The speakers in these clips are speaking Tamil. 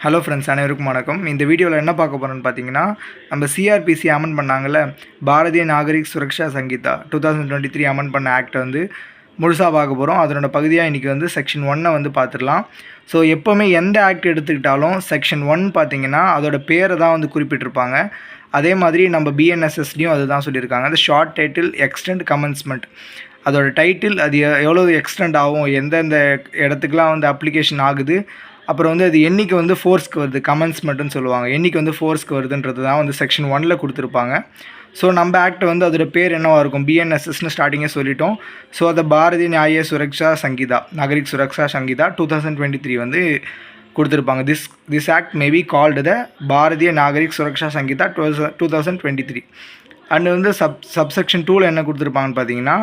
ஹலோ ஃப்ரெண்ட்ஸ், அனைவருக்கும் வணக்கம். இந்த வீடியோவில் என்ன பார்க்க போகிறோன்னு பார்த்தீங்கன்னா, நம்ம சிஆர்பிசி அமெண்ட் பண்ணாங்கல்ல, பாரதிய நாகரிக் சுரக்ஷா சங்கீதா 2023 அமெண்ட் பண்ண ஆக்ட் வந்து முழுசாக பார்க்க போகிறோம். அதனோட பகுதியாக இன்றைக்கி வந்து செக்ஷன் 1 வந்து பார்த்துடலாம். ஸோ எப்போவுமே எந்த ஆக்ட் எடுத்துக்கிட்டாலும் செக்ஷன் 1 பார்த்தீங்கன்னா அதோட பேரை தான் வந்து குறிப்பிட்டிருப்பாங்க. அதே மாதிரி நம்ம பிஎன்எஸ்எஸ்லையும் அதுதான் சொல்லியிருக்காங்க. அது ஷார்ட் டைட்டில் எக்ஸ்டெண்ட் கமென்ஸ்மெண்ட். அதோட டைட்டில் அது எவ்வளோ எக்ஸ்டெண்ட் ஆகும், எந்தெந்த இடத்துக்குலாம் வந்து அப்ளிகேஷன் ஆகுது, அப்புறம் வந்து அது என்றைக்கு வந்து ஃபோர்ஸ்க்கு வருது, கமென்ஸ்மெண்ட்டுன்னு சொல்லுவாங்க, என்றைக்கு வந்து ஃபோர்ஸ்க்கு வருதுன்றது தான் வந்து செக்ஷன் 1 கொடுத்துருப்பாங்க. ஸோ நம்ம ஆக்ட் வந்து அதோட பேர் என்னவாக இருக்கும், பிஎன்எஸ்எஸ்னு ஸ்டார்டிங்கே சொல்லிட்டோம். ஸோ அதை பாரதிய நியாய சுரக்ஷா சங்கீதா, நாகரிக் சுரக்ஷா சங்கீதா 2023 வந்து கொடுத்துருப்பாங்க. This act may be called the Bharatiya Nagarik Suraksha Sanhita 2023. And வந்து சப்செக்ஷன் 2ல் என்ன கொடுத்துருப்பாங்கன்னு பார்த்தீங்கன்னா,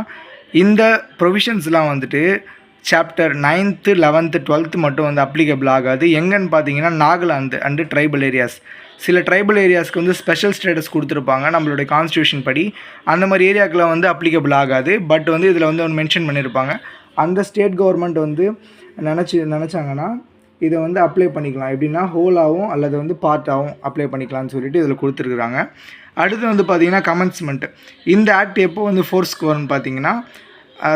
இந்த ப்ரொவிஷன்ஸ்லாம் வந்துட்டு சாப்டர் 9th 11th 12th மட்டும் வந்து அப்ளிகபிள் ஆகாது. எங்கன்னு பார்த்தீங்கன்னா நாகாலாந்து அண்டு ட்ரைபல் ஏரியாஸ். சில ட்ரைபல் ஏரியாஸ்க்கு வந்து ஸ்பெஷல் ஸ்டேட்டஸ் கொடுத்துருப்பாங்க நம்மளுடைய கான்ஸ்டியூஷன் படி. அந்த மாதிரி ஏரியாக்கில் வந்து அப்ளிகபிள் ஆகாது. பட் வந்து இதில் வந்து ஒன்று மென்ஷன் பண்ணியிருப்பாங்க. அந்த ஸ்டேட் கவர்மெண்ட் வந்து நினச்சாங்கன்னா இதை வந்து அப்ளை பண்ணிக்கலாம். எப்படின்னா ஹோலாகவும் அல்லது வந்து பார்ட்டாகவும் அப்ளை பண்ணிக்கலாம்னு சொல்லிட்டு இதில் கொடுத்துருக்குறாங்க. அடுத்து வந்து பார்த்திங்கன்னா கமென்ஸ்மெண்ட். இந்த ஆக்ட் எப்போ வந்து ஃபோர்ஸ்க்கு வரும்னு பார்த்தீங்கன்னா,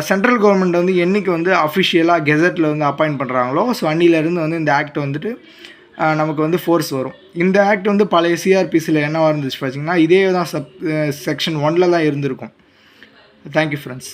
சென்ட்ரல் கவர்மெண்ட் வந்து என்றைக்கு வந்து அஃபிஷியலாக கெசட்டில் வந்து அப்பாயிண்ட் பண்ணுறாங்களோ, ஸோ அன்னிலேருந்து வந்து இந்த ஆக்ட் வந்துட்டு நமக்கு வந்து ஃபோர்ஸ் வரும். இந்த ஆக்ட் வந்து பழைய சிஆர்பிசியில் என்னவாக இருந்துச்சு பார்த்தீங்கன்னா, இதே தான் செக்ஷன் 1 தான் இருந்திருக்கும். Thank you friends.